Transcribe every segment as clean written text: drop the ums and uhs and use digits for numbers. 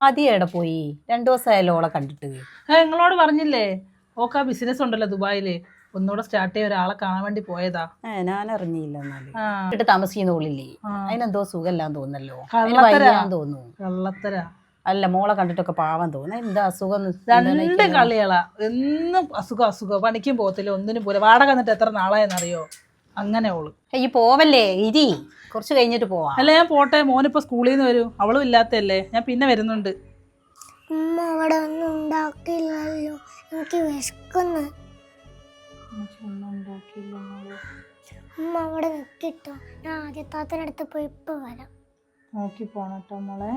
അതിയെടെ പോയി 2 ദിവസമായാലും ഓളെ കണ്ടിട്ട്. നിങ്ങളോട് പറഞ്ഞില്ലേ ഓക്കാ ബിസിനസ് ഉണ്ടല്ലോ ദുബായില്, ഒന്നുകൂടെ സ്റ്റാർട്ട് ചെയ്യാൻ ഒരാളെ കാണാൻ വേണ്ടി പോയതാ. ഞാൻ അറിഞ്ഞില്ല. എന്നാല് താമസിക്കുന്ന ഓളില്ലേ, അതിനെന്തോ സുഖമില്ലാന്ന് തോന്നല്ലോ, തോന്നുന്നു. കള്ളത്തര അല്ല, മോളെ കണ്ടിട്ടൊക്കെ പാവം തോന്നുന്നു. എന്താ അസുഖം? 2 കളികളാ, എന്നും അസുഖം. പണിക്കും പോകത്തില്ല, ഒന്നിനും പോലെ. വാടക എന്നിട്ട് എത്ര നാളായെന്നറിയോ? അങ്ങനെ ഓള്. ഈ പോവല്ലേ, ഇരി, കുറച്ച് കഴിഞ്ഞിട്ട് പോവാ. അല്ല ഞാൻ പോട്ടെ, മോനിപ്പോ സ്കൂളിൽ നിന്ന് വരും, അവളും ഇല്ലാത്തല്ലേ, ഞാൻ പിന്നെ വരുന്നുണ്ട്. ഉമ്മ അവിടെ ഒന്നും ഉണ്ടാക്കില്ലല്ലോ, എനിക്ക് വിശക്കുന്നു. ഉമ്മ അവിടെ നിൽക്കിട്ടോ, ഞാൻ ആദ്യത്താത്തനടുത്ത് പോയി ഇപ്പൊ വരാം. നോക്കി പോണട്ടോ മോളെ.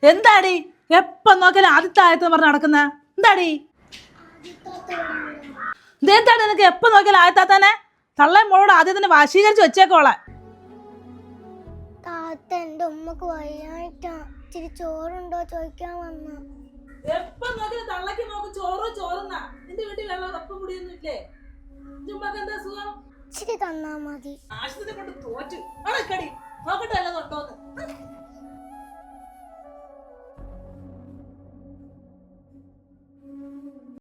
എന്താടി എപ്പ നോക്കിയാലും ആദ്യത്തെ ആയത്ത് പറഞ്ഞ് നടക്കുന്ന എന്താടി? ഇതെന്താണ് നിനക്ക് എപ്പ നോക്കിയാലും ആയത്താത്തന്നെ? തള്ളേ മോളോട് ആദ്യം തന്നെ വശീകരിച്ച് വെച്ചേക്കോളെ. താത്ത എന്റെ ഉമ്മക്ക് വയ്യായിട്ടാ, ഇച്ചിരി ചോറുണ്ടോ ചോദിക്കാൻ വന്ന. എപ്പ നോക്കിയാലും തള്ളക്ക് നോക്ക് ചോറുന്ന. നിന്റെ വീട്ടിൽ വെള്ളം അപ്പം കുടിയൊന്നും ഇല്ലേ? എന്താ സുഖം? ഇച്ചിരി തന്നാ മതി. ആശുപത്രി കൊണ്ട് തോറ്റു നോക്കട്ടെ, അല്ല തൊട്ടോന്ന്.